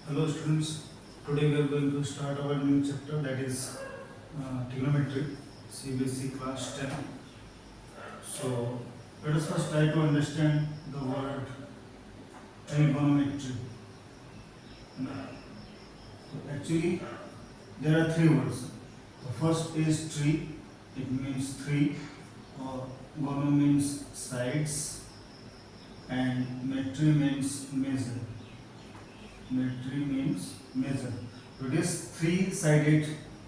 Hello students, today we are going to start our new chapter, that is trigonometry, CBSE class 10. So let us first try to understand the word trigonometry. So actually there are three words. The first is tri, it means three, or gono means sides, and metry means measure. Metry means measure. तो it is three sided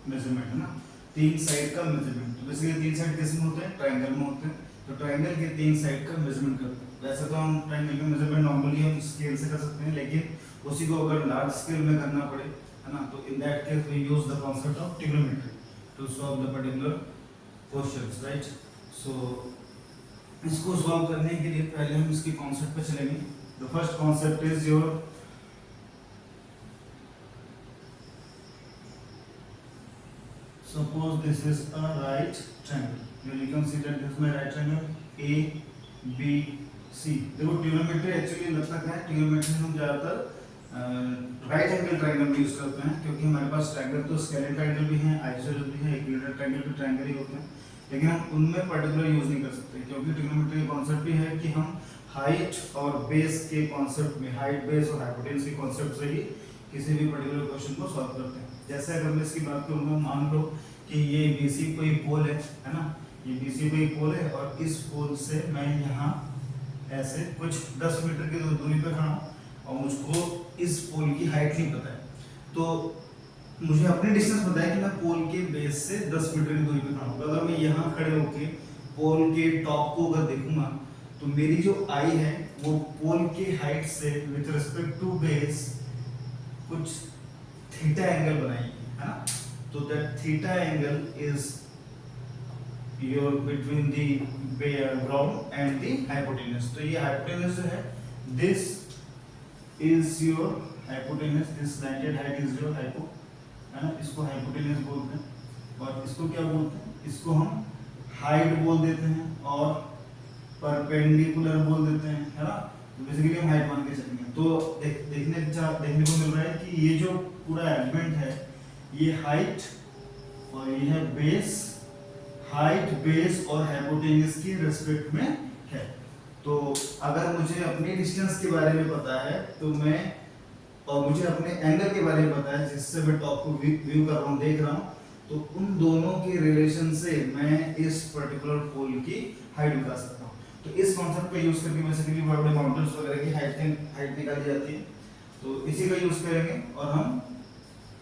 measurement है ना, तीन side का measurement. तो basically तीन side किस में होते हैं? ट्रायंगल में होते हैं. तो ट्रायंगल के तीन साइड का मेजरमेंट करते हैं. वैसे तो हम ट्रायंगल का मेजरमेंट नॉर्मली हम स्केल से कर सकते हैं, लेकिन उसी को अगर लार्ज स्केल में करना पड़े, है ना, तो in that case we use the concept of trigonometry to solve the particular questions, right. So इसको सॉल्व करने के लिए पहले हम इसके कॉन्सेप्ट पे चलेंगे. The first concept is your suppose this is a right triangle. Here you can see that this is my right triangle A B C. देखो ट्रिग्नोमेट्री एक्चुअली लगता है, ट्रिग्नोमेट्री हम ज्यादातर राइट एंगल ट्रायंगल में use करते हैं, क्योंकि हमारे पास ट्रायंगल तो स्केलेन ट्रायंगल भी हैं, आइसोसेलेस भी हैं, इक्विलेटरल ट्रायंगल भी ट्रायंगल ही होते हैं, लेकिन हम उनमें पर्टिकुलर यूज नहीं कर सकते, क्योंकि ट्रिग्नोमेट्री का कॉन्सेप्ट भी है कि हम हाइट और बेस के कॉन्सेप्ट में, हाइट बेस और हाइपोटेन्यूज के कॉन्सेप्ट से ही किसी भी पर्टिकुलर क्वेश्चन को सॉल्व करते हैं. जैसे अगर मैं इसकी बात करूंगा, मान लो कि ये BC कोई पोल है ना, ये BC कोई पोल है, और इस पोल से मैं यहाँ ऐसे कुछ 10 मीटर की दूरी पे खड़ा हूँ, और मुझको इस पोल की हाइट नहीं पता है. तो मुझे अपनी डिस्टेंस पता है कि मैं पोल के बेस से 10 मीटर की दूरी पे खड़ा हूँ. अगर मैं यहाँ खड़े होके पोल के टॉप को अगर देखूंगा, तो मेरी जो आई है वो पोल की हाइट से विथ रिस्पेक्ट टू बेस कुछ थीटा एंगल बनाएगी, है ना. तो that theta angle is your between the ground and the hypotenuse. तो ये हाइपोटेन्यूज जो है, this is your hypotenuse, this slanted height is your hypo, है ना. इसको हाइपोटेन्यूज बोलते हैं, और इसको क्या बोलते हैं? इसको हम हाइट बोल देते हैं और परपेंडिकुलर बोल देते हैं, है ना. तो बेसिकली हम हाइट मान के चलेंगे. तो देखने को मिल रहा है कि ये जो पूरा एलिमेंट है, ये हाइट और ये है बेस, हाइट बेस और हाइपोटेन्यूज की रिस्पेक्ट में है. तो अगर मुझे अपनी डिस्टेंस के बारे में पता है, तो मैं, और मुझे अपने एंगल के बारे में पता है जिससे मैं टॉप को व्यू कर रहा हूँ, देख रहा हूँ, तो उन दोनों के रिलेशन से मैं इस पर्टिकुलर पोल की हाइट बता सकता हूँ. तो इस कॉन्सेप्ट का यूज करके बेसिकली बड़े बड़े माउंटेन्स वगैरह की हाइट निकाली जाती है. तो इसी का यूज करेंगे और हम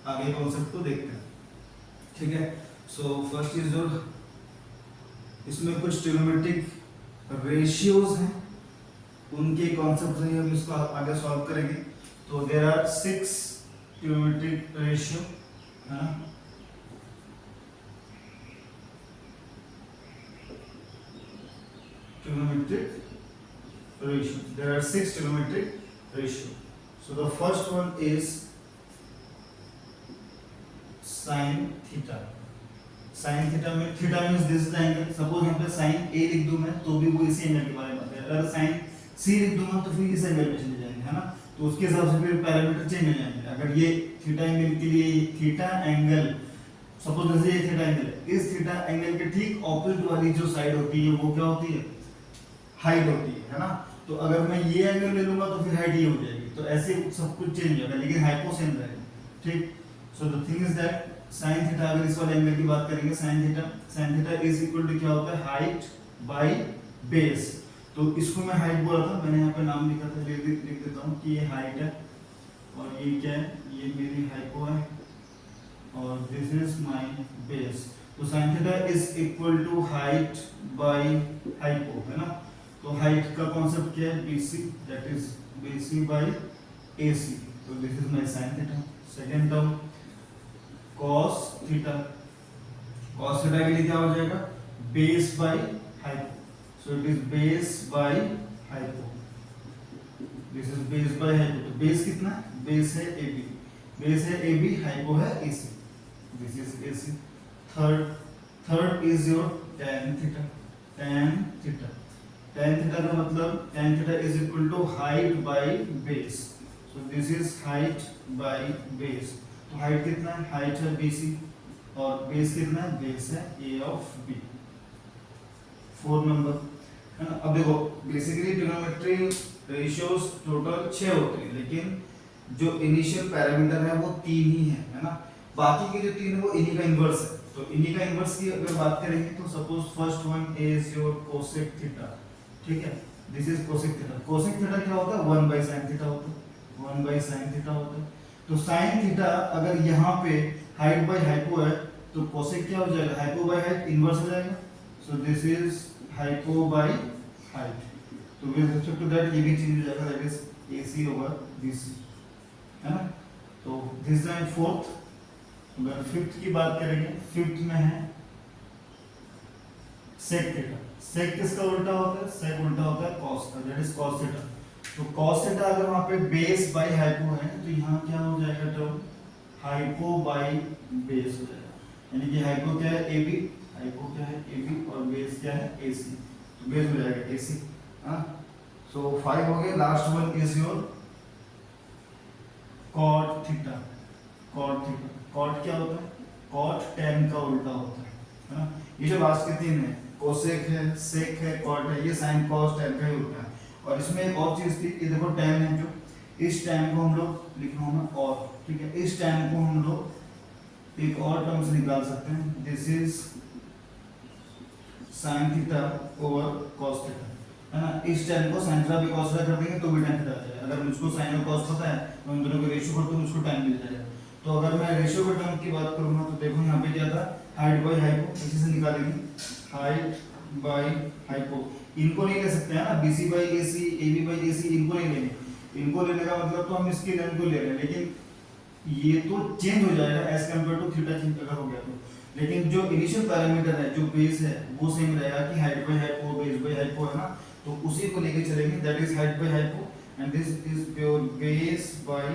आगे कॉन्सेप्ट को देखते हैं, ठीक है. सो फर्स्ट इज योर, इसमें कुछ ट्रिग्नोमेट्रिक रेशियोज हैं, उनके कॉन्सेप्ट से हम इसको आगे सॉल्व करेंगे. तो देयर आर 6 ट्रिग्नोमेट्रिक रेशियो, है ना. Trigonometric ratio. There are 6 trigonometric ratio. So the first one is sin theta. Sin theta में, theta means this is the angle. Suppose यहाँ पे sin A लिख दूँ मैं, तो भी वो इसी एंगल के बारे में बताएगा. अगर sin C लिख दूँगा तो फिर इस एंगल पे चले जाएंगे, है ना. तो उसके हिसाब से फिर पैरामीटर चेंज हो जाएंगे. अगर ये थीटा एंगल के लिए, थीटा एंगल, सपोज जैसे ये थीटा एंगल है, इस थीटा एंगल के ठीक ऑपोजिट वाली जो साइड होती है वो क्या होती है? हाइट होती है ना. तो अगर मैं ये एंगल ले लूंगा तो फिर हाइट ये हो जाएगी. तो ऐसे सब कुछ चेंज हो जाएगा, लेकिन हाइपो सेम रहेगा, ठीक. So the thing is that sin theta, अगर इस वाले एंगल की बात करेंगे, sin theta is equal to क्या होता है? Height by base. तो इसको मैं हाइट बोला था, मैंने यहाँ पे नाम लिखा था, लिख देता हूँ कि ये हाइट है, और ये क्या है? ये मेरी हाइपो है, और दिस इज माय बेस. तो sin theta is equal to height by hypo, है ना. तो हाइट का कॉन्सेप्ट क्या है? BC, that is BC by AC. तो this is my sin theta. Second term cos theta. cos theta के लिए क्या हो जाएगा? Base by hypo. So it is base by hypo. This is base by hypo. तो base कितना है? Base है AB. बेस है AB, हाइपो है AC. This is AC. Third is your tan theta. tan theta का मतलब tan theta is equal to height by base. So this is height by base. तो height कितना है, height है BC और base कितना है, बेस है A ऑफ B, 4 नंबर है ना। अब देखो बेसिकली ट्रिग्नोमेट्री रेशियोज टोटल 6 होते हैं, लेकिन जो इनिशियल पैरामीटर है वो 3 ही है ना। बाकी के जो 3 है वो इन्हीं का इन्वर्स है। तो इन्हीं का इन्वर्स की अगर बात करेंगे तो suppose first one is your cosec theta, ठीक है, this is cosec theta. Cosec theta क्या होता है, 1 बाय sin थीटा होता है, 1 बाय sin थीटा होता है। तो sin थीटा अगर यहाँ पे हाइट बाय हाइपो है तो कोसेक क्या हो जाएगा, हाइपो बाय हाइट इन्वर्स हो जाएगा। So this is hypo by height. तो विद रिस्पेक्ट टू दैट ये भी चेंज हो जाएगा, that is AC over BC, है ना। तो दिस इज फोर्थ। अगर फिफ्थ की बात करेंगे, फिफ्थ में है सेक थीटा। सेक किसका उल्टा होता है, सेक उल्टा होता है कॉस का, दैट इज कॉस थीटा। तो कॉस थीटा अगर वहां पे बेस बाय हाइपो है तो यहाँ क्या हो जाएगा, टर्म हाइपो बाय बेस हो जाएगा। यानी कि हाइपो क्या है AB, हाइपो क्या है AB और बेस क्या है AC, तो बेस हो जाएगा AC। हाँ, सो 5 हो गए। Last one is your cot theta. Cot theta, cot क्या होता है, कॉट tan का उल्टा होता है ना। ये जो लास्ट के 3 है, कोसेक है, सेक है, कॉट है, ये sin cos tan का ही उल्टा है। और इसमें एक और चीज थी, ये देखो tan है, जो इस tan को हम लोग लिख रहा हूं मैं और, ठीक है, इस tan को हम लोग एक और टर्म से निकाल सकते हैं, this is sin theta over cos theta, है ना। इस tan को sin थीटा भी cos थीटा कर देंगे तो भी tan थीटा आ जाएगा। अगर मुझको sin और cos पता है तो इन दोनों का रेशियो करते हैं, मुझको tan मिल जाएगा। तो अगर मैं रेशियो के टर्म की बात करूंगा तो देखो यहाँ पे क्या था, हाइट बाय हाइपो, इसी से निकालेंगे हाइट बाय हाइपो। इनको नहीं ले सकते हैं ना, BC by AC, AB by AC, इनको नहीं लेंगे। इनको लेने का मतलब तो हम इसकी लेंथ को ले रहे हैं, लेकिन ये तो चेंज हो जाएगा as compare to theta change अगर हो गया तो। लेकिन जो इनिशियल पैरामीटर है, जो बेस है, वो सेम रहेगा कि height by hypo, base by hypo, है ना। तो उसी को लेके चलेंगे, that is height by hypo and this is your base by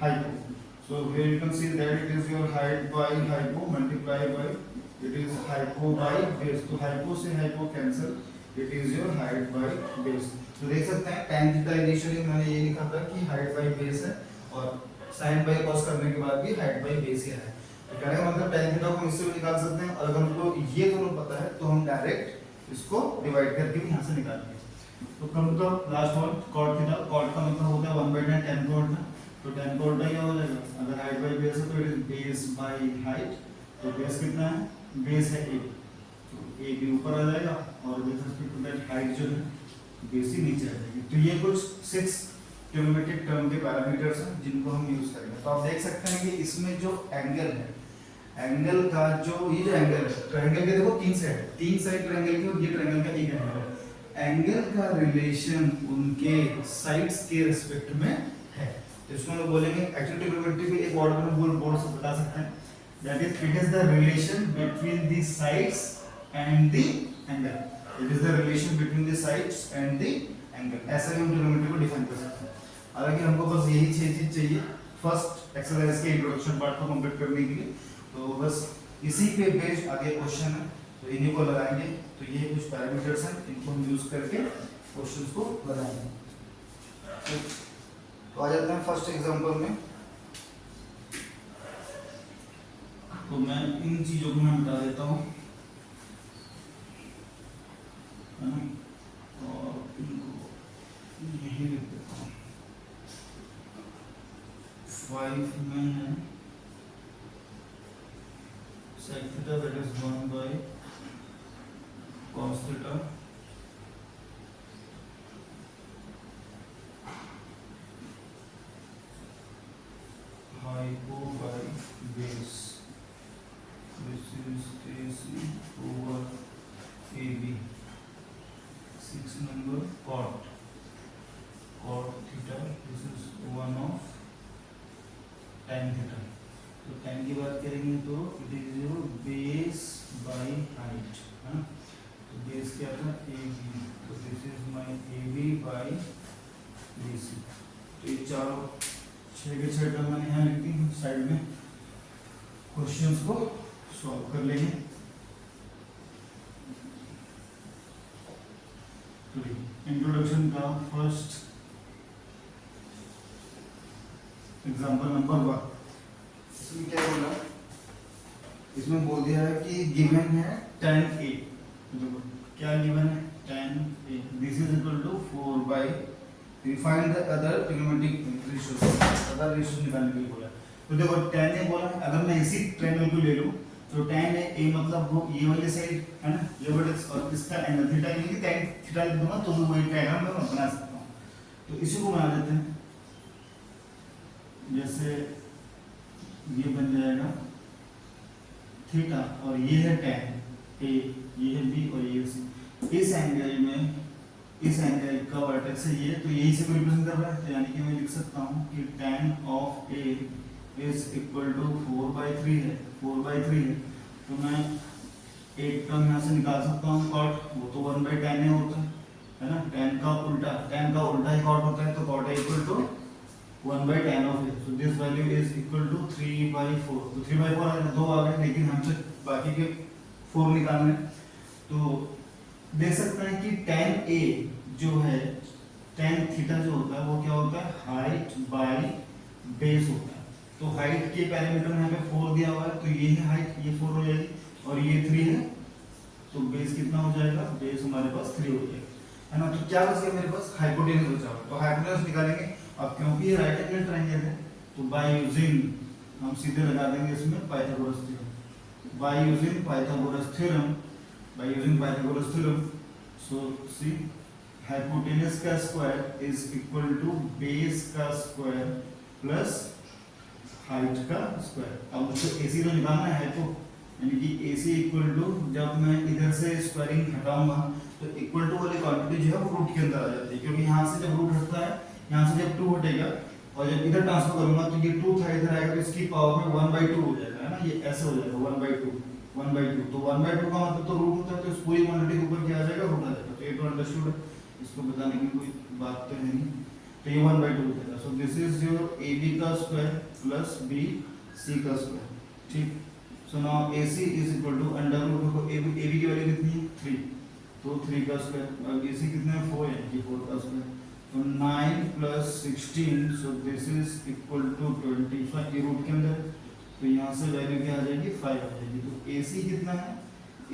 hypo. So here you can see that it is your height by hypo multiplied by it is hypo by base. तो hypo से hypo cancel, it is your height by base. तो देख सकते हैं tan theta initially मैंने ये लिखा था कि height by base है और sin by cos करने के बाद भी height by base ही है। तो कहने का मतलब tan थीटा को हम इससे भी निकाल सकते हैं, और अगर हमको ये दोनों पता है तो हम डायरेक्ट इसको डिवाइड करके भी यहाँ से निकालेंगे। तो कम तो last one cot theta, cot का मतलब होता है 1/tan tan का उल्टा। तो tan का उल्टा क्या हो जाएगा, अगर हाइट बाय बेस है तो it is base by height. तो बेस कितना है, बेस है AB, तो AB ऊपर आ जाएगा और with respect to that height जो है BC नीचे आ जाएगी। तो ये कुछ 6 ट्रिग्नोमेट्रिक टर्म के पैरामीटर्स हैं जिनको हम यूज करेंगे। तो आप देख सकते हैं कि इसमें जो एंगल है, एंगल का जो ये जो एंगल है, ट्रायंगल के देखो 3 साइड, 3 साइड ट्रायंगल की, और ये ट्रायंगल का एक एंगल है। एंगल का रिलेशन उनके साइड्स के रिस्पेक्ट में है। तो इसको हम लोग बोलेंगे, एक्चुअली ट्रिग्नोमेट्री में एक वर्ड में बोर्ड से बता सकते हैं, that is it is the relation between the sides and the angle. It is the relation between the sides and the angle. ऐसा ही हम ट्रिग्नोमेट्री को डिफाइन कर सकते हैं। हालांकि हमको बस यही 6 चीज चाहिए फर्स्ट एक्सरसाइज के इंट्रोडक्शन पार्ट को कंप्लीट करने के लिए। तो बस इसी पे बेस्ड आगे क्वेश्चन है, तो इन्हीं को लगाएंगे। तो ये कुछ पैरामीटर्स हैं, इनको हम यूज करके क्वेश्चंस को लगाएंगे। तो आ जाते हैं फर्स्ट एग्जांपल में। तो मैं इन चीजों को मैं बता देता हूँ, है ना, और इनको यही लिख देता हूँ। 5 में है sec theta, that is 1 by cos theta, hypo by base, this is AC over AB। 6 number cot theta, this is 1 of tan theta। तो tan की बात करेंगे तो it is your base by height, है ना। तो बेस क्या था AB, तो this is my AB by BC। तो ये चारों 6 के 6 टर्म मैंने यहाँ लिख दी साइड में, क्वेश्चंस को सॉल्व कर लेंगे। तो इंट्रोडक्शन का फर्स्ट एग्जाम्पल नंबर 1, इसमें क्या बोला, इसमें बोल दिया है कि गिवन है tan a, देखो क्या गिवन है tan a, this is equal to 4/3, find the other trigonometric ratios, other ratios निकालने के लिए बोला। तो देखो tan a बोला, अगर मैं इसी ट्रायंगल को ले लूं तो tan a मतलब वो ये वाली साइड है ना, ये वाले, और इसका एंगल थीटा यानी कि tan थीटा लिख दूंगा तो भी वही डायग्राम मैं बना सकता हूं। तो इसी को बना देते हैं, जैसे ये बन जाएगा थीटा और ये है tan a, ये है b और ये c। इस एंगल में, इस एंगल का वर्टेक्स है ये, तो यही से रिप्रेजेंट कर रहा है, तो यानी कि मैं लिख सकता हूँ कि tan of a is equal to 4/3 है, 4/3 है। तो मैं एक टर्म यहाँ से निकाल सकता हूँ cot, वो तो 1/tan a होता है ना, tan का उल्टा ही cot होता है, तो cot a equal to 1/tan of a, so this value is equal to 3/4, तो 3/4 आ गया, 2 आ गए, लेकिन हमसे बाकी के 4 निकालने हैं। तो देख सकते हैं कि tan a जो है, tan थीटा जो होता है वो क्या होता है, हाइट बाय बेस होता है। तो हाइट के पैरामीटर में यहाँ पे 4 दिया हुआ है, तो ये है हाइट, ये 4 हो जाएगी, और ये 3 है, तो बेस कितना हो जाएगा, बेस हमारे पास 3 हो जाएगा, है ना। तो क्या बच गया मेरे पास, हाइपोटेनस बचा हुआ, तो हाइपोटेनस निकालेंगे। अब क्योंकि ये राइट एंगल ट्रायंगल है, तो बाय यूजिंग हम सीधे लगा देंगे इसमें Pythagoras theorem, by using Pythagoras theorem, by using Pythagoras theorem. So C hypotenuse का square is equal to base का स्क्वायर प्लस हाइट का स्क्वायर। अब मुझे एसी तो निकालना है, तो यानी कि एसी इक्वल टू, जब मैं इधर से स्क्वायरिंग हटाऊंगा तो इक्वल टू वाली क्वांटिटी जो है वो रूट के अंदर आ जाती है, क्योंकि यहाँ से जब रूट हटता है, यहाँ से जब 2 हटेगा और जब इधर ट्रांसफर करूंगा तो ये 2 था, इधर आएगा तो इसकी पावर में 1/2 हो जाएगा, है ना, ये ऐसे हो जाएगा 1/2 तो 1/2 का मतलब तो रूट होता है, तो इस पूरी क्वांटिटी के ऊपर क्या आ जाएगा, रूट आ जाएगा। तो ये तो अंडरस्टूड है, इसको बताने की कोई बात तो है नहीं, तो ये 1/2 हो जाएगा। So this is your AB का स्क्वायर प्लस BC का स्क्वायर, ठीक। So now AC is equal to under root को AB की वैल्यू कितनी है 3, तो 3 का स्क्वायर, और AC कितना है 4 है, कि 4 का स्क्वायर, तो 9 plus 16, so this is equal to 25, ये रूट के अंदर, तो यहाँ से वैल्यू क्या आ जाएगी 5 आ जाएगी। तो AC कितना है,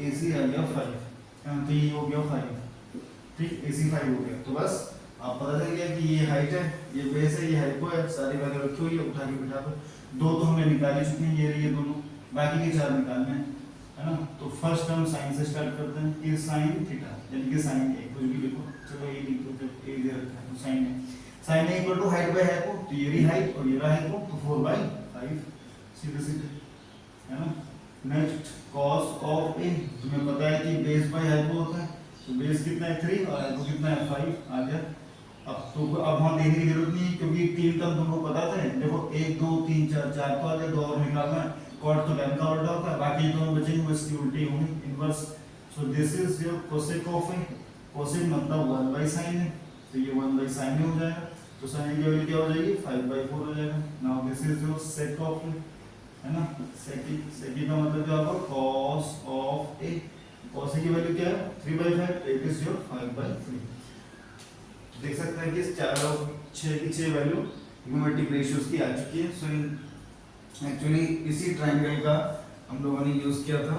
AC आ गया 5, तो ये हो गया 5, ठीक, AC 5 हो गया। तो बस आप पता चल गया कि ये हाइट है, ये बेस है, ये हाइपो है, सारी वैल्यू रखी हुई है, उठा के बिठा दो। 2 तो हमने निकाल ही चुके हैं, ये दोनों, बाकी के 4 निकालने हैं, है ना। तो फर्स्ट टर्म साइन से स्टार्ट करते हैं, कि साइन थीटा यानी कि साइन ए, कुछ भी लिखो, चलो ये लिखो, जब ए दे रखा है तो sine A equal to height by hypo, तो ये रही हाइट और ये रहा हाइपो, तो 4/5 सीधे सीधे, है ना। नेक्स्ट cos ऑफ ए, तुम्हें पता है कि बेस बाय हाइपो होता है, तो बेस कितना है 3 और हाइपो कितना है 5 आ गया। अब हम देखने की जरूरत नहीं है, क्योंकि 3 टर्म तुमको पता था, देखो 1 2 3 4 तो आ गया, 2 और निकालना है, cot तो tan का उल्टा होता है, बाकी दोनों बचेंगे वो इसकी उल्टी होंगी, inverse. So this is your cosec of A, cosec मतलब 1/sin है, तो ये 1/sin हो जाएगा, तो sin की वैल्यू क्या हो जाएगी 5/4 हो जाएगा। Now this is your sec of A, है ना, sec का मतलब क्या होगा cos ऑफ ए, cos की वैल्यू क्या है 3/5, इट इज योर 5/3। देख सकते हैं कि 4 और 6 की 6 वैल्यू ट्रिग्नोमेट्रिक रेशियोज की आ चुकी है। सो एक्चुअली इसी ट्रायंगल का हम लोगों ने यूज किया था,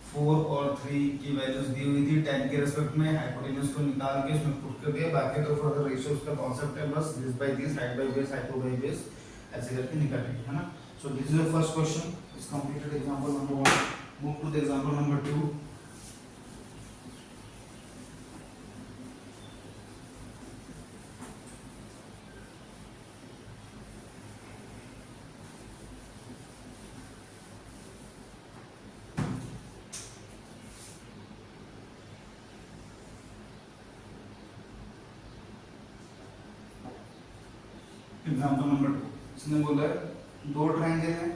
4 और 3 की वैल्यूज दी हुई थी tan के रिस्पेक्ट में, हाइपोटेनस को निकाल के इसमें पुट कर दिया, बाकी तो फर्दर रेशियोज का कांसेप्ट है, बस this by this, height by base, hypo by base, ऐसे करके निकालेंगे, है ना। So this is the first question, is completed example number 1, move to the example number 2। Example number 2, इसने बोला है 2 ट्रायंगल हैं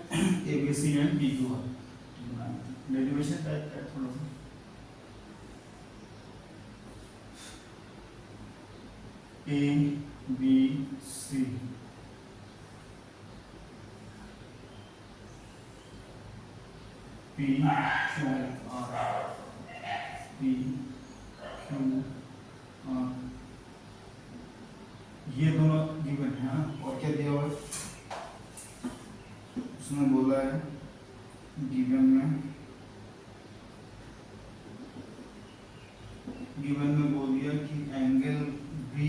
ABC and PQR, derivation type है थोड़ा सा, ABC PQR, ये दोनों गिवन है, और क्या दिया हुआ है उसमें बोला है गिवन में बोल दिया कि angle B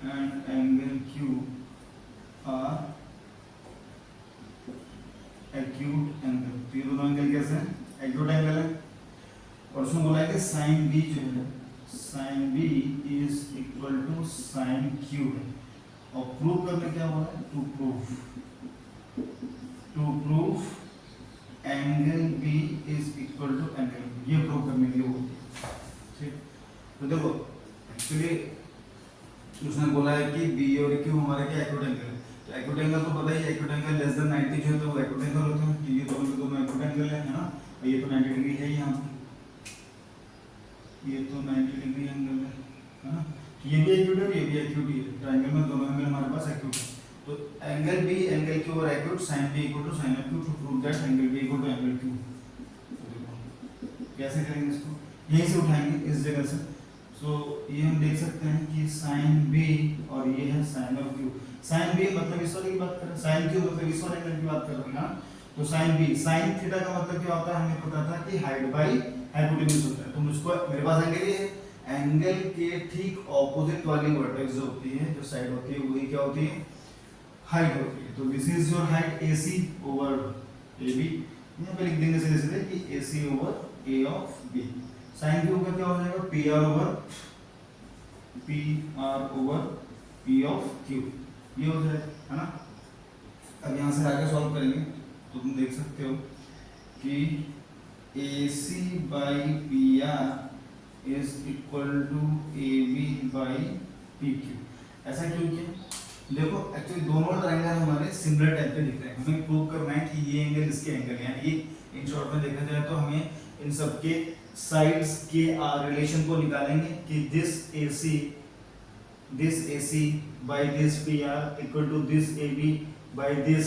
and angle Q are acute angle. तो ये दोनों एंगल कैसे हैं? एक्यूट एंगल है। और उसमें बोला है कि साइन बी जो है, sine B is equal to sine Q है। और प्रूव करने क्या बोला है? To prove angle B is equal to angle B, ये प्रूव करने के लिए बोलती है। ठीक, तो देखो एक्चुअली उसने बोला है कि बी और क्यू हमारे क्या एक्यूट एंगल है। तो एक्यूट एंगल तो पता ही है, एक्यूट एंगल लेस देन 90 जो है तो वो एक्यूट एंगल होते हैं। तो ये दोनों के दोनों एक्यूट एंगल है ना। और ये तो 90 डिग्री है यहाँ पे, ये तो 90 डिग्री एंगल है ना। तो ये भी एक्यूट है, ये भी एक्यूट ही है। ट्रायंगल में दोनों एंगल हमारे पास एक्यूट है। तो एंगल बी एंगल क्यू और acute, sine B equal to sine of Q, to prove that angle B equal to angle Q. कैसे करेंगे इसको? यहीं से उठाएंगे इस जगह से। सो ये हम देख सकते हैं कि साइन बी और ये है sine of Q. Sine B मतलब इस वाले की बात कर रहे हैं, साइन क्यू मतलब इस वाले एंगल की बात कर रहे हैं ना। तो साइन बी, साइन थीटा का मतलब क्या होता है? हमें पता था कि हाइट बाई हाइपोटेन्यूज होता है। तो मुझको मेरे पास एंगल ये है, एंगल के ठीक ऑपोजिट वाली वर्टेक्स जो होती है, जो साइड होती है, वही क्या होती है? हाइट होती है। तो this is your height AC over AB। यहाँ पे लिख देंगे सीधे सीधे कि AC over A of B। Sine Q का क्या हो जाएगा? PR over P of Q, ये हो जाएगा, है ना। अब यहाँ से आगे सॉल्व करेंगे तो तुम देख सकते हो कि AC by PR is equal to AB by PQ। ऐसा क्यों किया? देखो एक्चुअली दोनों ट्रायंगल हमारे सिमिलर टाइप के दिख रहे हैं। हमें प्रूव करना है कि ये एंगल इसके एंगल है। यानी इन शॉर्ट में देखा जाए तो हमें इन सबके साइड्स के रिलेशन को निकालेंगे कि this AC by this PR equal to this AB by this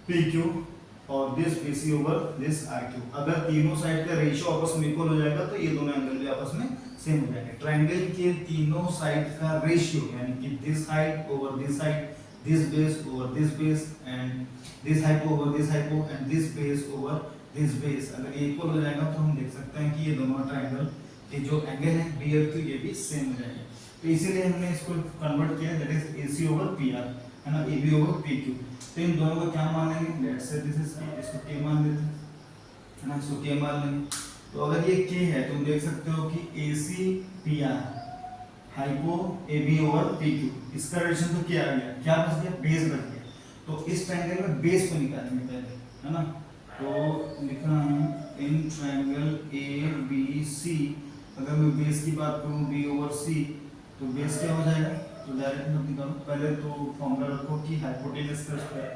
PQ और this BC over this RQ। अगर तीनों साइड का रेशियो आपस में इक्वल हो जाएगा तो ये दोनों एंगल भी आपस में सेम हो जाएंगे। ट्रायंगल के तीनों साइड का रेशियो यानी कि this height over this height, this base over this base and this hypo over this hypo and this base over this base, अगर ये इक्वल हो जाएगा तो हम देख सकते हैं कि ये दोनों ट्रायंगल के जो एंगल है B और Q ये भी सेम हो जाएंगे। तो इसीलिए हमने इसको कन्वर्ट किया, that is AC over PR, है ना, AB ओवर PQ। तो इन दोनों को क्या मान लेंगे? Let's say this is K, इसको K मान लेते हैं, है ना, इसको K मान लेंगे। तो अगर ये K है तो तुम देख सकते हो कि AC PR hypo AB over PQ, इसका रिलेशन तो क्या आ गया? क्या बच गया? बेस बच गया। तो इस ट्रायंगल में बेस को निकालेंगे पहले, है ना। तो लिखना है इन ट्रायंगल ABC, अगर मैं बेस की बात करूं B ओवर C, तो बेस क्या हो जाएगा? तो डायरेक्ट मत निकालो, पहले तो फॉर्मूला रखो कि हाइपोटेनस का square,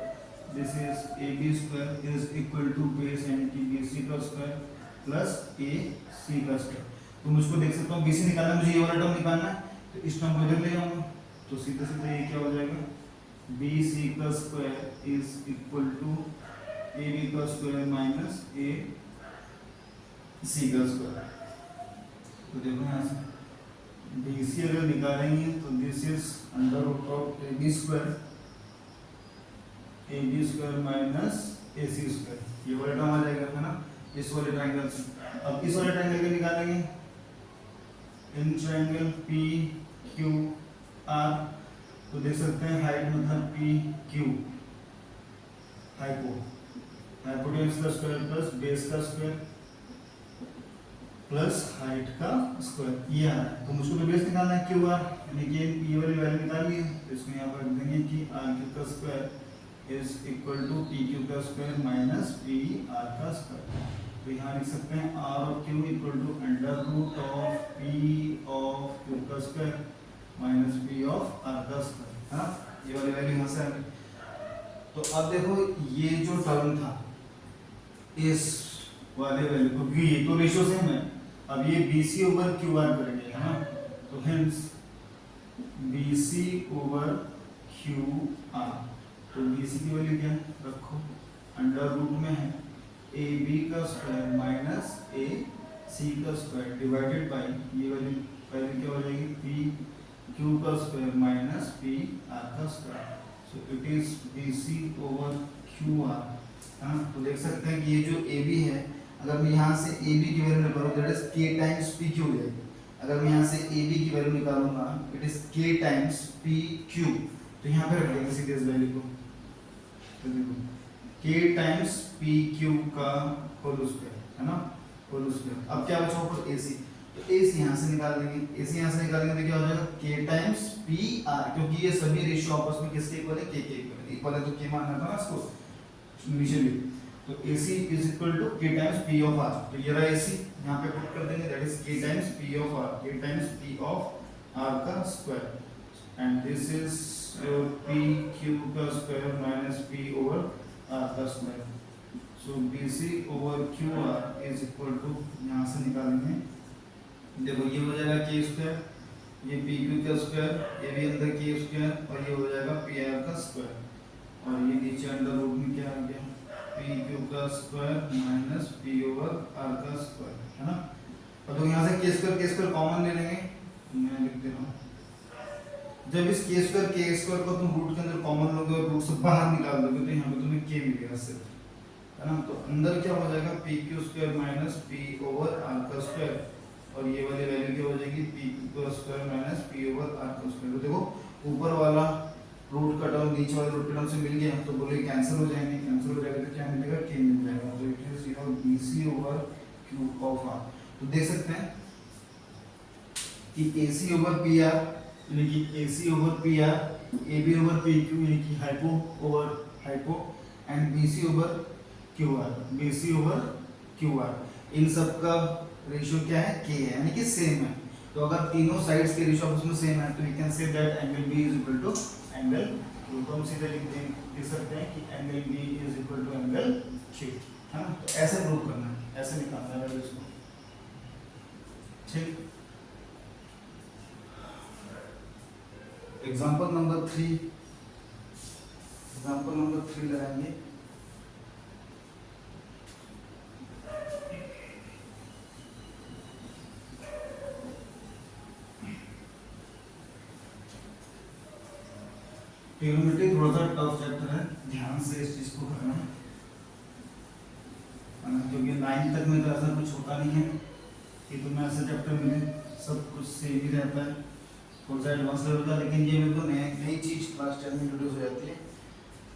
this is AB square is equal to base यानी कि BC का स्क्वायर प्लस AC का स्क्वायर। तो मुझको देख सकता हूं BC निकालना, मुझे ये वाला टर्म निकालना है, तो इस टर्म को इधर ले आऊंगा। तो सीधे सीधे ये क्या हो जाएगा? BC का square is equal to AB का स्क्वायर माइनस AC का स्क्वायर। तो देखो यहाँ से BC अगर निकालेंगे तो this is under root of AB square minus AC square, ये वाला टर्म आ जाएगा, है ना, इस वाले ट्रायंगल से। अब इस वाले ट्रायंगल के निकालेंगे इन ट्रायंगल PQR। तो देख सकते हैं हाइट मतलब PQ, हाइपोटेनस का स्क्वायर प्लस बेस का स्क्वायर प्लस हाइट का स्क्वायर, ये आ रहा है। तो मुझको तो बेस निकालना है QR, यानी कि ये वाली वैल्यू निकाल ली है। तो इसमें यहाँ पर रख देंगे कि RQ का square is equal to PQ का स्क्वायर माइनस PR का स्क्वायर। तो यहाँ लिख सकते हैं R of Q equal to under root of P of Q का square minus P of R का स्क्वायर, है ना। ये वाली वैल्यू यहाँ से आ गई। तो अब देखो ये जो टर्म था इस वाले वैल्यू को, क्योंकि ये तो रेशियो सेम है, अब ये BC ओवर QR करेंगे, है ना। तो हेंस BC ओवर QR, तो BC की वैल्यू क्या रखो? अंडर रूट में है AB का स्क्वायर माइनस AC का स्क्वायर डिवाइडेड बाय ये वाली वैल्यू क्या हो जाएगी? PQ का स्क्वायर माइनस PR का square. So it is BC over Q R, है ना। तो देख सकते हैं कि ये जो ए बी है, अगर मैं यहाँ से ए बी की वैल्यू निकालूँ that is K times P Q हो जाएगी। अगर मैं यहाँ से ए बी की वैल्यू निकालूंगा it is K times P Q, तो यहाँ पे रख देंगे सीधे इस वैल्यू को, तो देखो के टाइम्स पी क्यू का होल स्क्वायर, है ना, होल स्क्वायर। अब क्या बचा ऊपर ए सी, तो ए सी यहाँ से निकाल देंगे, ए सी यहाँ से निकालेंगे तो क्या हो जाएगा के टाइम्स पी आर, क्योंकि ये सभी रेशियो आपस में किसके इक्वल है, के इक्वल है, तो के मानना था ना इसको इनिशियली। तो AC is equal to K times P of R, तो ये रहा AC, यहाँ पे पुट कर देंगे that is K times P of R, K times P of R का square, and this is P Q का square minus P over R का square. So BC over Q R is equal to, यहाँ से निकालेंगे, देखो ये हो जाएगा के स्क्वायर, ये पी क्यू का स्क्वायर, ये भी अंदर के स्क्वायर, और ये हो जाएगा पी आर का स्क्वायर, और ये नीचे अंडर रूट में क्या आ गया पी क्यू का square minus P over R का स्क्वायर, है ना। और तो यहाँ से के स्क्वायर कॉमन ले लेंगे, मैं लिख दे रहा हूँ, जब इस के स्क्वायर को तुम रूट के अंदर कॉमन लोगे और रूट से बाहर निकाल दोगे तो यहाँ पे तुम्हें के मिलेगा सिर्फ, है ना। तो अंदर क्या हो जाएगा P Q square minus P over R का स्क्वायर, और ये वाली वैल्यू क्या हो जाएगी पी क्यू का square minus P over R का स्क्वायर। तो देखो ऊपर वाला रूट का टर्म नीचे वाले रूट के टर्म से मिल गया, तो बोले कैंसिल हो जाएंगे, कैंसिल हो जाएगा तो क्या मिलेगा के मिल जाएगा, तो it is your BC over Q of R. तो देख सकते हैं कि AC ओवर पी आर यानी कि AC over P R, AB over P Q यानी कि hypo over hypo, and BC over Q R, BC over Q R, इन सब का रेशियो क्या है के है, यानी कि सेम है। तो अगर तीनों साइड्स के रेशियो आपस में सेम है तो we can say that angle B is equal to angle Q, तो हम सीधे लिख सकते हैं कि angle B is equal to angle Q, है ना। तो ऐसे प्रूव करना है, ऐसे निकालना है इसको, ठीक। एग्जांपल नंबर 3, एग्जांपल नंबर 3 लगाएंगे। ट्रिग्नोमेट्री थोड़ा सा टफ चैप्टर है, ध्यान से इस चीज को करना है, क्योंकि 9 तक में तो ऐसा कुछ होता नहीं है कि तुम्हें ऐसा चैप्टर मिले, सब कुछ सेम ही रहता है, थोड़ा सा एडवांस लेवल का, लेकिन ये बिल्कुल नई चीज क्लास 10 में इंट्रोड्यूस हो जाती है।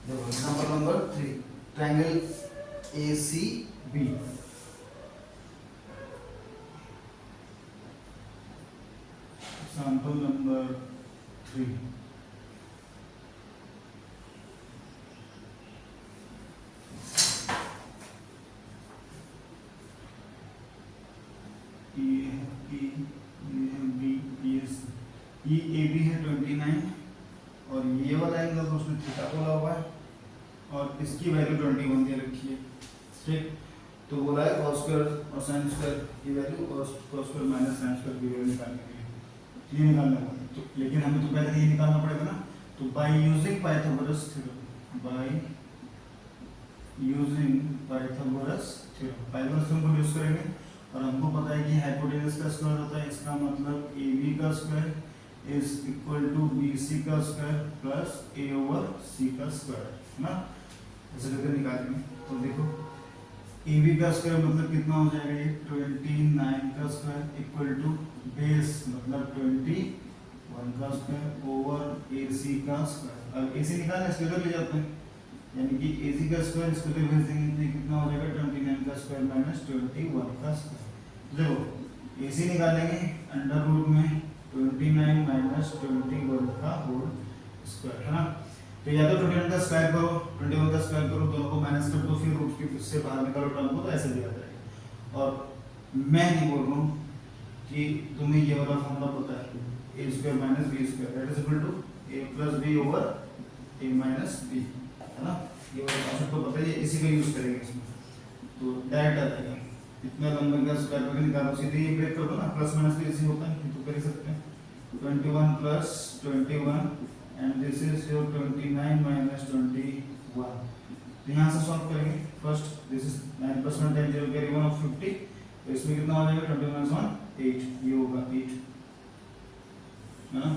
देखो example number 3, triangle ACB, example number 3, ये AB है 29 और ये वाला एंगल तो उसने थीटा बोला हुआ है और इसकी वैल्यू 21 दे रखी है, ठीक। तो बोला है cos स्क्वायर और sin स्क्वायर की वैल्यू और cos square minus sin square की वैल्यू निकालने के लिए, ये निकालना होगा। तो लेकिन हमें तो पहले ये निकालना पड़ेगा ना, तो bye using Pythagoras theorem, by using Pythagoras theorem, Pythagoras theorem को यूज करेंगे, और हमको पता है कि हाइपोटेनस का स्क्वायर होता है, इसका मतलब AB का square is equal to BC का square plus A over C का स्क्वायर, है ना। ऐसे करके निकालेंगे तो देखो AB का स्क्वायर मतलब कितना हो जाएगा, ये 29 का स्क्वायर इक्वल टू बेस मतलब 21 का स्क्वायर ओवर AC का स्क्वायर। अब AC निकालना इसके उधर ले जाते हैं, यानी कि AC का स्क्वायर इसको उधर भेज देंगे तो कितना हो जाएगा 29 का स्क्वायर माइनस 21 का स्क्वायर। देखो AC निकालेंगे अंडर रूट में 29 माइनस 21 का होल स्क्वायर, है ना। तो या तो 21 का स्क्वायर करो, 21 का स्क्वायर करो, दोनों को माइनस कर दो, फिर रूट के से बाहर निकालो टर्म को, तो ऐसे दिया जाएगा। और मैं नहीं बोल रहा हूँ कि तुम्हें ये वाला फॉर्मूला पता है, a square minus b square that is equal to a plus b over a minus b, है ना। ये वाला कॉन्सेप्ट तो पता है, इसी का यूज करेंगे इसमें, तो डायरेक्ट आ जाएगा। इतना लंबा का स्क्वायर करके निकालो, सीधे ये ब्रेक कर दो ना, प्लस माइनस तो इजी होता है, तो कर ही सकते हैं। 21 plus 21 and this is your 29 minus 21। तो यहाँ से सॉल्व करेंगे, first this is 9 plus 1 10 0 carry 1 of 50, तो इसमें कितना हो जाएगा 21 1 8, ये होगा 8, है ना।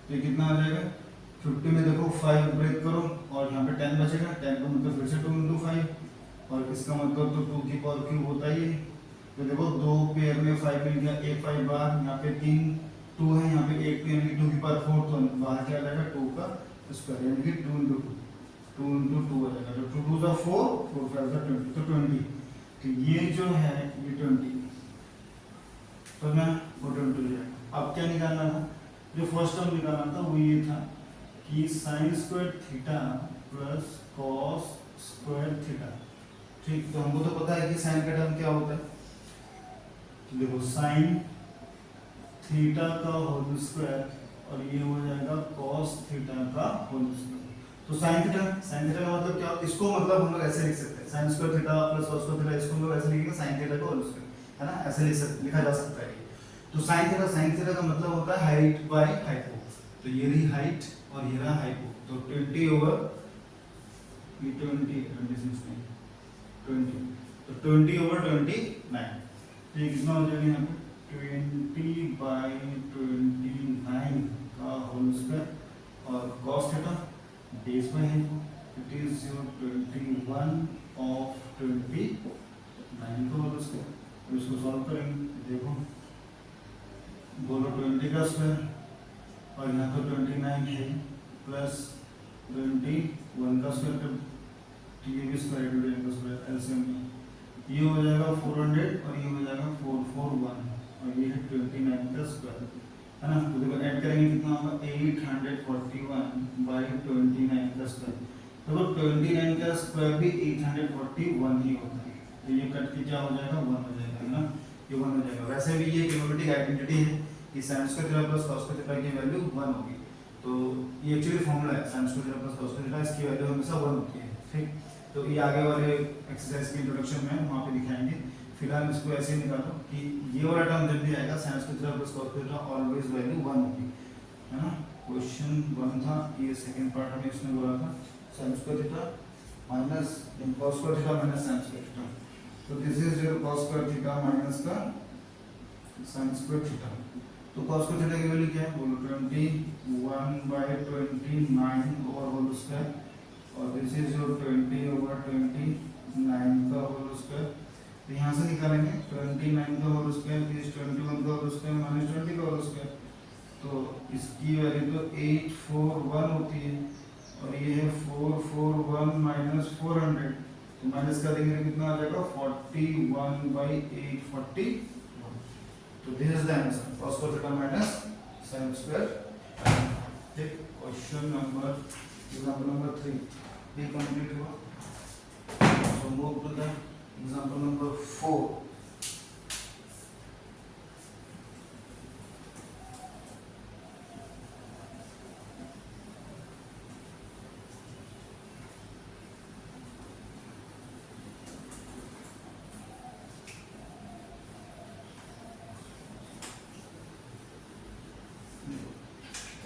तो ये कितना आ जाएगा 50 में देखो 5 ब्रेक करो और यहाँ पे 10 बचेगा, 10 का मतलब फिर से 2 into 5 और इसका मतलब तो 2 की पावर क्यूब होता ही है। तो देखो दो पेयर में 5 मिल गया, एक 5 बाहर, यहाँ पे 3 2 है, यहाँ पे एक यानी कि 2 की पावर 4, तो बाहर क्या आ जाएगा 2 का स्क्वायर यानी कि 2 into 2 आ जाएगा। तो 2 2 4, 4 5 20, तो 20। तो ये जो है ये 20 तो ना वो 20 हो जाएगा। अब क्या निकालना था, जो फर्स्ट टर्म निकालना था वो ये था कि sine square theta plus cos square theta. ठीक, तो हमको तो पता है कि साइन का टर्म क्या होता है, तो देखो साइन थीटा का होल स्क्वायर और ये हो जाएगा कॉस थीटा का होल स्क्वायर। तो साइन थीटा का मतलब क्या, इसको मतलब हम लोग ऐसे लिख सकते हैं sine square theta plus cos square theta, इसको हम लोग ऐसे लिखेंगे साइन थीटा का होल स्क्वायर, है ना, ऐसे लिखा जा सकता है। तो साइन थीटा का मतलब होता है हाइट बाय हाइपो, तो ये रही हाइट और ये रहा हाइपो, तो 20 ओवर ये 26 नहीं 20, तो 20 ओवर 29, तो ये कितना हो जाएगा यहाँ पे 20 बाय 29 का होल स्क्वायर और cos theta base by hypo, it is your 21 of 29 का होल स्क्वायर। तो इसको सॉल्व करेंगे, देखो बोलो 20 का स्क्वायर और यहाँ तो 29 है प्लस 21 का स्क्वायर कर, तो ये भी स्क्वायर रूट का स्क्वायर एलसीएम में ये हो जाएगा 400 और ये हो जाएगा 441 और ये है 29 का स्क्वायर, है ना। तो देखो ऐड करेंगे कितना होगा 841 बाय 29 का स्क्वायर। देखो 29 का स्क्वायर भी 841 ही होता है, तो ये कट के क्या हो जाएगा 1 हो जाएगा, है ना, ये 1 हो जाएगा। वैसे भी ये ट्रिग्नोमेट्रिक आइडेंटिटी है कि sin square theta plus cos square theta की वैल्यू 1 होगी, तो ये एक्चुअली फॉर्मूला है sin square theta plus cos square theta, इसकी वैल्यू हमेशा 1 होती है। ठीक, तो ये आगे वाले एक्सरसाइज के इंट्रोडक्शन में वहाँ पे दिखाएंगे। फिलहाल इसको ऐसे ही निकालो कि ये वाला टर्म जब भी आएगा sin square theta plus cos square theta always value 1 होगी, है ना। क्वेश्चन 1 था, ये सेकंड पार्ट में इसने बोला था sin square theta minus cos square theta minus sin square theta, तो this is your cos square theta minus का sin स्क्वायर थीटा। तो cos स्क्वायर थीटा की वैल्यू क्या है, बोलो 21 बाय 29 ओवर होल स्क्वायर और दिस इज योर 20 ओवर 29 का whole square. तो यहाँ से निकालेंगे 29 का होल स्क्वायर इज 21 का होल स्क्वायर माइनस 20 का होल स्क्वायर, तो इसकी वैल्यू तो 841 होती है और ये है 441 माइनस 400, तो माइनस का देंगे कितना आ जाएगा 41 बाई 841। तो this is the answer cos square theta minus sin square. ठीक, क्वेश्चन नंबर एग्जांपल नंबर 3 ये कंप्लीट हुआ। So move to the example number 4।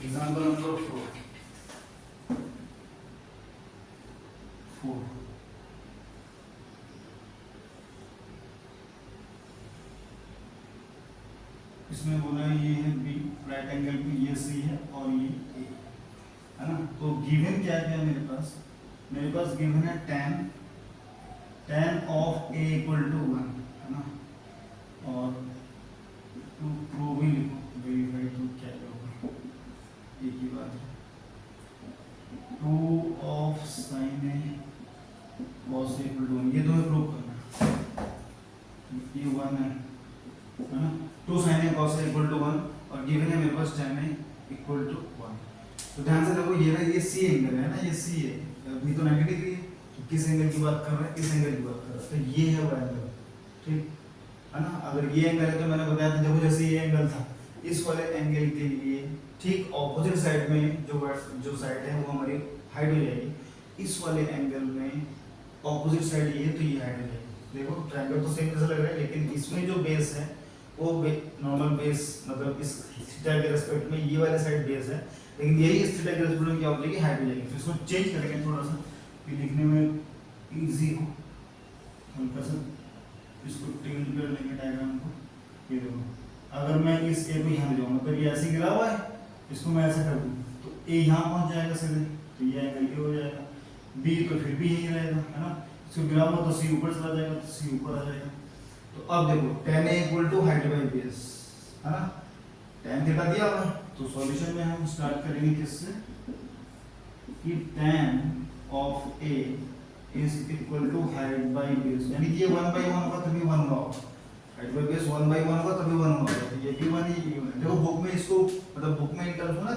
Example number 4. इसमें बोला है ये है बी, राइट एंगल पे ये सी है और ये ए, है ना। तो गिवन क्या है मेरे पास गिवन है tan of A equal to 1, है ना, और टू प्रूव ही लिखो वेरीफाई टू क्या होगा, एक ही बात है 2 of sine A cos A equal to 1, ये तो प्रूव करना, ये 1 है ना, 2 sin a cos a equal to 1 और गिवन है मेरे पास tan a इक्वल टू 1। तो ध्यान से देखो ये ना ये सी एंगल है ना, ये सी है, अभी तो 90 डिग्री है, तो किस एंगल की बात कर रहे हैं, इस एंगल की बात कर रहे हैं, तो ये है वो एंगल, ठीक है ना। अगर ये एंगल है तो मैंने बताया था देखो जैसे ये एंगल था, इस वाले एंगल के लिए ठीक ऑपोजिट साइड में जो साइड है वो हमारी हाइट हो जाएगी, इस वाले एंगल में ऑपोजिट साइड ये तो ये हाइट हो जाएगी। देखो ट्रायंगल तो सेम जैसा लग रहा है, लेकिन इसमें जो बेस है वो नॉर्मल बेस, मतलब इस थीटा के रिस्पेक्ट में ये वाले साइड बेस है, लेकिन यही इस थीटा के रिस्पेक्ट में क्या हो जाएगी हाइट हो जाएगी। तो इसको चेंज करेंगे थोड़ा सा कि लिखने में इजी हो, हल्का सा इसको टिल्ट कर लेंगे डायग्राम को। ये देखो अगर मैं इस ए को यहाँ ले जाऊँ, मतलब ये ऐसे गिरा हुआ है, इसको मैं ऐसे कर दूँ तो ए यहाँ पहुंच जाएगा सीधे, तो ये एंगल ये हो जाएगा, बी तो फिर भी यही रहेगा, है ना, इसको गिराऊंगा तो सी ऊपर चला जाएगा, तो सी ऊपर आ जाएगा। तो अब देखो tan A equal to height by base, है ना, tan थीटा दिया हुआ है, तो सॉल्यूशन में हम स्टार्ट करेंगे किससे कि tan of A is equal to height by base, यानी कि ये 1 बाई 1 होगा तभी 1 होगा, हाइट बाई बेस 1 बाई 1 होगा तभी 1 होगा, तो ये भी 1 है, ये भी 1 है। देखो बुक में इसको मतलब बुक में इन टर्म्स में ना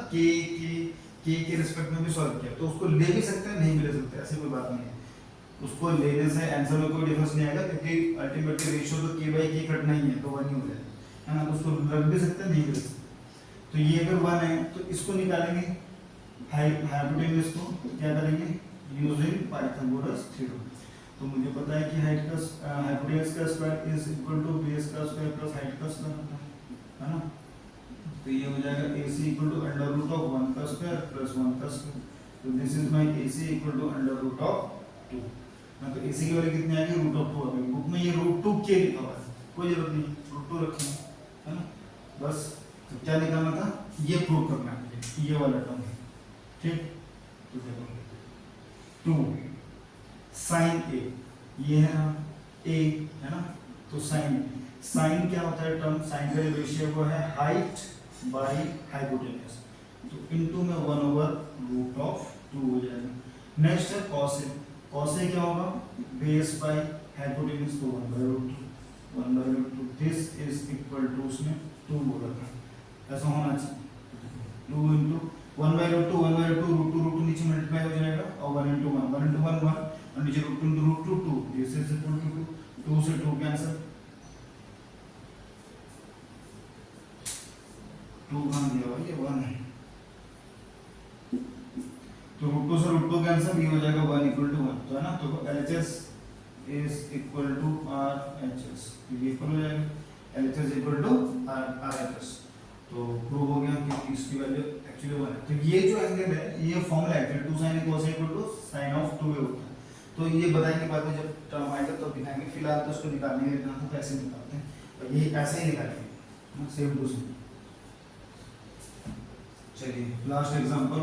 के रिस्पेक्ट में भी सॉल्व किया, तो उसको ले भी सकते हैं, नहीं भी ले सकते, ऐसी कोई बात नहीं है, उसको लेने से आंसर में कोई डिफरेंस नहीं आएगा, क्योंकि अल्टीमेटली रेशियो तो k बाई k कट नहीं है, तो 1 ही हो जाएगा, है ना, तो उसको रख भी सकते हैं, नहीं भी रख सकते। तो ये अगर 1 है तो इसको निकालेंगे, हाइपोटेन्यूज को क्या करेंगे यूजिंग पाइथागोरस थ्योरम। तो मुझे पता है कि हाइट का हाइपोटेन्यूज का square is equal to base का स्क्वायर प्लस हाइट का स्क्वायर होता है ना, तो ये हो जाएगा AC equal to under root of 1 का स्क्वायर प्लस 1 का स्क्वायर, तो this is my AC equal to under root of 2 ना, तो AC की वैल्यू कितनी आएगी रूट ऑफ 2 आ गई, बुक में ये रूट 2 के लिखा हुआ है, कोई जरूरत नहीं रूट 2 रखेंगे, है ना, बस। तो क्या निकालना था, ये प्रूव करना है, ये वाला टर्म, ठीक, तो देखो 2 sin A, ये है ना A, है ना, तो sin क्या होता है टर्म, sin का रेशियो वो है हाइट बाय हाइपोटेन्यूज, तो इनटू में 1 ओवर रूट ऑफ 2 हो जाएगा। नेक्स्ट है cos A, cos A क्या होगा बेस बाय हाइपोटेन्यूज, तो 1 by root 2, this is equal to, उसमें 2 बोला था, ऐसा होना चाहिए, 2 into 1 by root 2, 1 by root 2, root 2 नीचे मल्टीप्लाई हो जाएगा, और 1 इंटू 1, 1 इंटू 1 1, और नीचे root 2 into root 2 2, this is equal to 2 से 2 कैंसिल, 2 कहाँ दिया हुआ ये 1 है, तो रूट 2 से रूट 2 कैंसिल, ये हो जाएगा 1 इक्वल टू 1, तो है ना, तो LHS is equal to RHS, ये इक्वल हो जाएगा, LHS इक्वल टू RHS, तो प्रूव हो गया कि इसकी वैल्यू एक्चुअली 1 है। तो ये जो एंगल है ये फॉर्मूला है, 2 sin A cos A equal to sin of 2A होता है, तो ये बताएंगे बाद में जब टर्म आएगा तो दिखाएंगे, फिलहाल तो इसको निकालने के लिए तो ऐसे निकालते हैं, और ये ऐसे ही निकालेंगे सेम टू सेम। चलिए लास्ट एग्जांपल,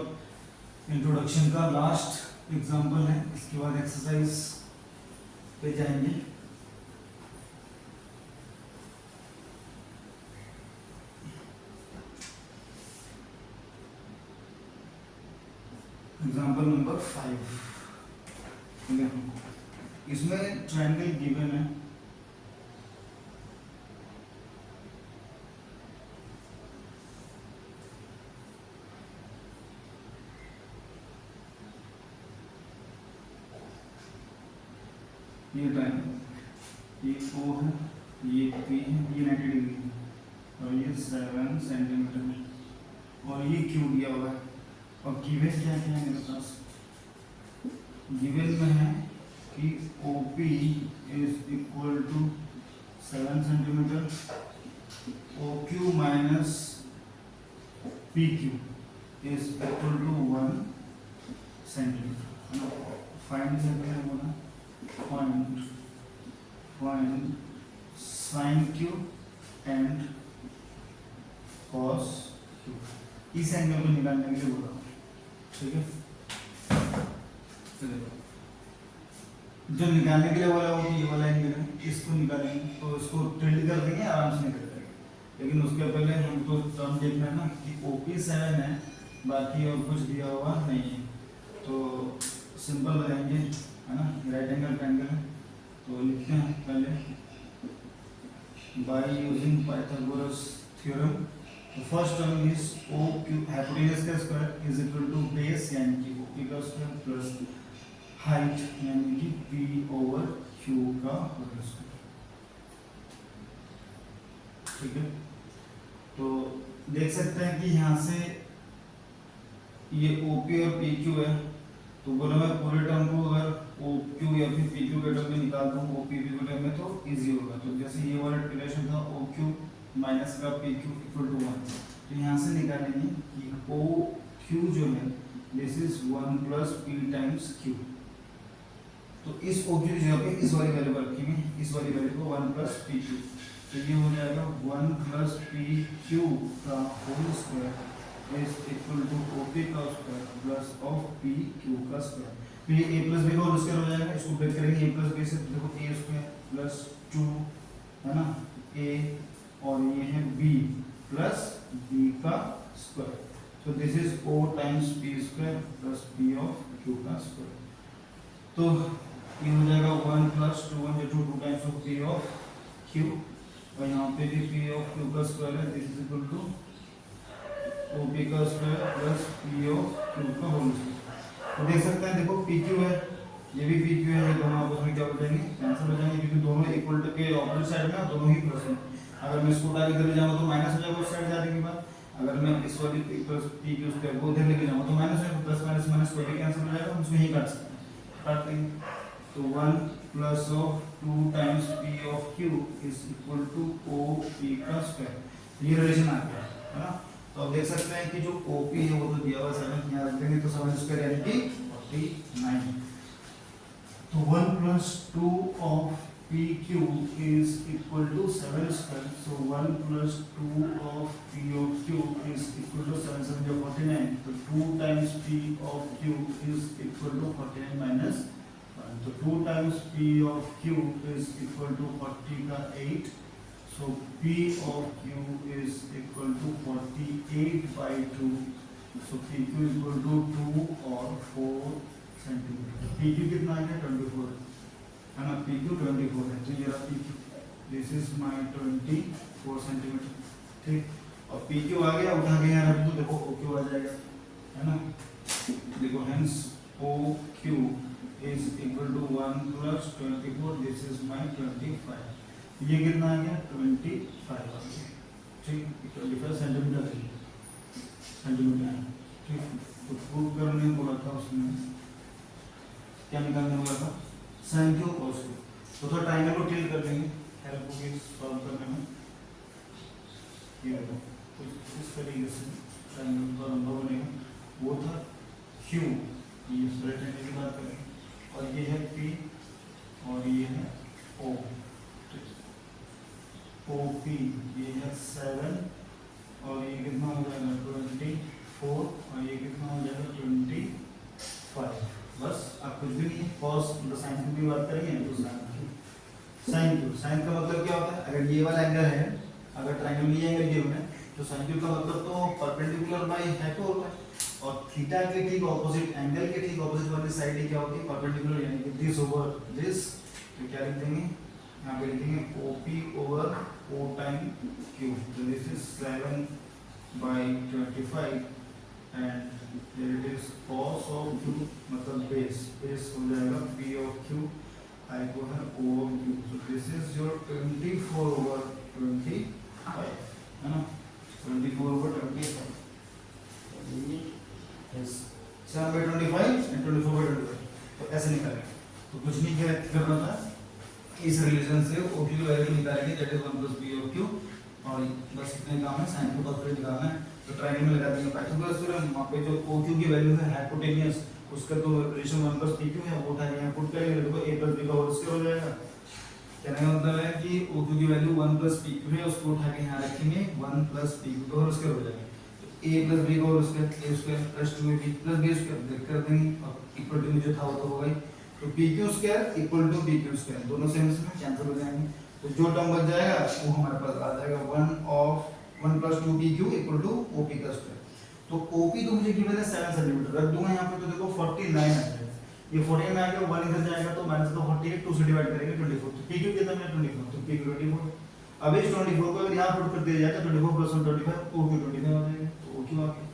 इंट्रोडक्शन का लास्ट एग्जांपल है, इसके बाद एक्सरसाइज पे जाएंगे। एग्जांपल नंबर 5, इसमें ट्रायंगल गिवन है, ये ट्रायंगल ये O है, ये P है, ये 90 डिग्री है, और ये 7 सेंटीमीटर है, और ये Q दिया हुआ है, और गिवन क्या क्या है मेरे पास, गिवन में है कि OP is equal to 7 centimetre, OQ minus PQ is equal to 1 centimetre, find करते हैं बोला, find sin Q and cos Q, इस एंगल को निकालने के लिए बोला, ठीक है, जो निकालने के लिए बोला वो ये वाला एंगल है, इसको निकालेंगे, तो इसको टिल्ड कर देंगे, आराम से निकल जाएगा, लेकिन उसके पहले हमको टर्म देखना है ना कि OP 7 है, बाकी और कुछ दिया हुआ नहीं है, तो सिंपल बनाएंगे, है ना, राइट एंगल ट्रायंगल है, तो लिखते हैं पहले बाय यूजिंग पाइथागोरस थ्योरम, तो first term is OQ hypotenuse का square is equal to base यानी कि OP का स्क्वायर प्लस हाइट यानी कि P ओवर Q का होल स्क्वायर, ठीक है। तो देख सकते हैं कि यहाँ से ये OP और PQ है, तो बोला मैं पूरे टर्म को अगर OQ या फिर PQ के टर्म में निकाल दूँ OP के टर्म में तो इजी होगा, तो जैसे ये वाला रिलेशन था OQ माइनस का PQ इक्वल टू 1, तो यहाँ से निकालेंगे कि OQ जो है this is 1 plus P times Q, तो इस OQ की जगह पे इस वाली वैल्यू रखेंगे, इस वाली वैल्यू को 1 प्लस PQ, तो ये हो जाएगा 1 प्लस PQ का whole square is equal to OP का स्क्वायर प्लस ऑफ PQ का स्क्वायर। तो ये A प्लस B का होल स्क्वायर हो जाएगा, इसको ब्रेक करेंगे A प्लस B से, देखो A स्क्वायर प्लस 2 है ना, A और ये है B प्लस B का square. So this is O times P square plus P of Q का स्क्वायर। तो ये हो जाएगा 1 प्लस 2 1 जो 2 times of P of Q, और यहाँ पे भी P ऑफ Q का स्क्वायर है, this is equal to OP का square plus P of Q का होल स्क्वायर। तो देख सकते हैं, देखो PQ है, ये भी PQ है, ये दोनों आपस में क्या हो जाएंगे, कैंसिल हो जाएंगे, क्योंकि दोनों इक्वल के ऑपोजिट साइड में, दोनों ही प्लस हैं। अगर मैं इसको उठा के इधर ले जाऊंगा तो माइनस हो जाएगा उस साइड जाने के बाद, अगर मैं इस वाली प्लस PQ स्क्वायर को उधर लेके जाऊंगा तो माइनस है, प्लस माइनस माइनस कोई भी कैंसिल हो जाएगा, हम उसमें ही काट सकते हैं, काट देंगे। तो 1 plus of 2 times P of Q is equal to OP का स्क्वायर, ये रिलेशन आ गया है ना। तो आप देख सकते हैं कि जो OP है वो तो दिया हुआ 7, यहाँ रख देंगे तो 7 स्क्वायर यानी कि 49। तो 1 plus 2 of PQ is equal to 7 square. So 1 plus 2 of P of Q is equal to 7 7 जो 49. तो 2 times P of Q is equal to 49 minus 1. तो 2 times P of Q is equal to 40 का 8. So P of Q is equal to 48 by 2. So PQ is equal to 2 or 4 centimetre. PQ कितना है, 24 है ना, PQ 24 है, तो ये रहा PQ, this is my 24 centimetre, ठीक। और PQ आ गया, उठा के यहाँ रख दो, देखो OQ आ जाएगा, है ना। देखो hence OQ is equal to 1 plus 24, this is my 25, ये कितना आ गया, 25 आ गया, ठीक। 25 सेंटीमीटर सेंटीमीटर, ठीक। तो प्रूव करने बोला था उसमें, क्या निकालने वाला था, sin Q cos Q। तो थोड़ा ट्रायंगल को टिल्ट कर देंगे, हेल्प होगी सॉल्व करने में। ये देखो कुछ इस तरीके से ट्रायंगल का लंबा बनेगा, वो था Q, ये राइट एंगल की बात करेंगे, और ये है P और ये है O, OP ये है 7 और ये कितना हो जाएगा 24 और ये कितना हो जाएगा 25। बस आप कुछ भी नहीं, cos मतलब sin की भी बात करेंगे तो sin का मतलब क्या होता है, अगर ये वाला एंगल है, अगर ट्रायंगल ये एंगल गिवन है तो sin का मतलब तो परपेंडिकुलर बाय हाइपो होता है, और थीटा के ठीक ऑपोजिट, एंगल के ठीक ऑपोजिट वाली साइड ही क्या होती है, परपेंडिकुलर, यानी कि दिस ओवर दिस। तो क्या लिख देंगे, यहाँ पे लिखेंगे OP over O time Q, तो this is 7 by 25 and here it is cos of Q मतलब बेस हो जाएगा P of Q, हाइपो है O of Q, so this is your 24 over 25 है ना, 24 over 25 yes 7 by 25 and 24 by 25, तो ऐसे निकालेंगे। तो कुछ नहीं करना था, इस रिलेशन से OQ की वैल्यू निकालेंगे, that is 1 plus P of Q, और बस इतने काम है, sin को तो निकालना है। तो ट्रायंगल में लगा देंगे पाइथागोरस थ्योरम, वहां पे जो OQ की वैल्यू है हाइपोटेन्यूस, उसका तो रिलेशन 1 plus PQ है, वो उठा के यहाँ पुट करेंगे, देखो A plus B का होल स्क्वायर हो जाएगा। कहने का मतलब है कि OQ की वैल्यू 1 plus PQ है, उसको उठा के यहाँ रखेंगे, 1 plus PQ का होल स्क्वायर हो जाएगा। तो A plus B का whole square, A square plus 2AB plus B square देख कर देंगे, और इक्वल टू जो था वो तो हो गई, तो PQ square equal to PQ square, दोनों सेम इसमें कैंसिल हो जाएंगे। तो जो टर्म बच जाएगा वो हमारे पास आ जाएगा 1 plus 2PQ equal to OP का स्क्वायर। तो OP तो मुझे गिवन है 7 सेंटीमीटर, रख दूंगा यहाँ पे, तो देखो 49 आ जाएगा, ये 49 आ गया, 1 इधर जाएगा तो माइनस तो 48, 2 से डिवाइड करेंगे 24, तो PQ कितना है 24, तो PQ 24। अब इस 24 को अगर यहाँ पुट कर दिया जाए तो 24 प्लस 1 25, OQ 25 हो जाएगा। तो OQ आ गया,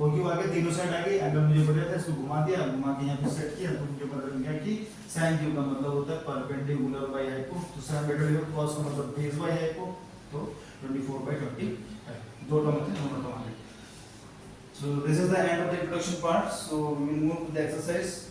OQ आगे तीनों साइड आ गई, एंगल मुझे पता था, इसको घुमा दिया, घुमा के यहाँ पे सेट किया, तो मुझे पता लग गया कि sin Q का मतलब होता है परपेंडिकुलर बाय हाइपो, तो sin by 24 cos का मतलब बेस बाय हाइपो, तो 24 by 25, दो टर्म थे, दोनों टर्म आ गए। So this is the end of the introduction part. So we will move to the exercise.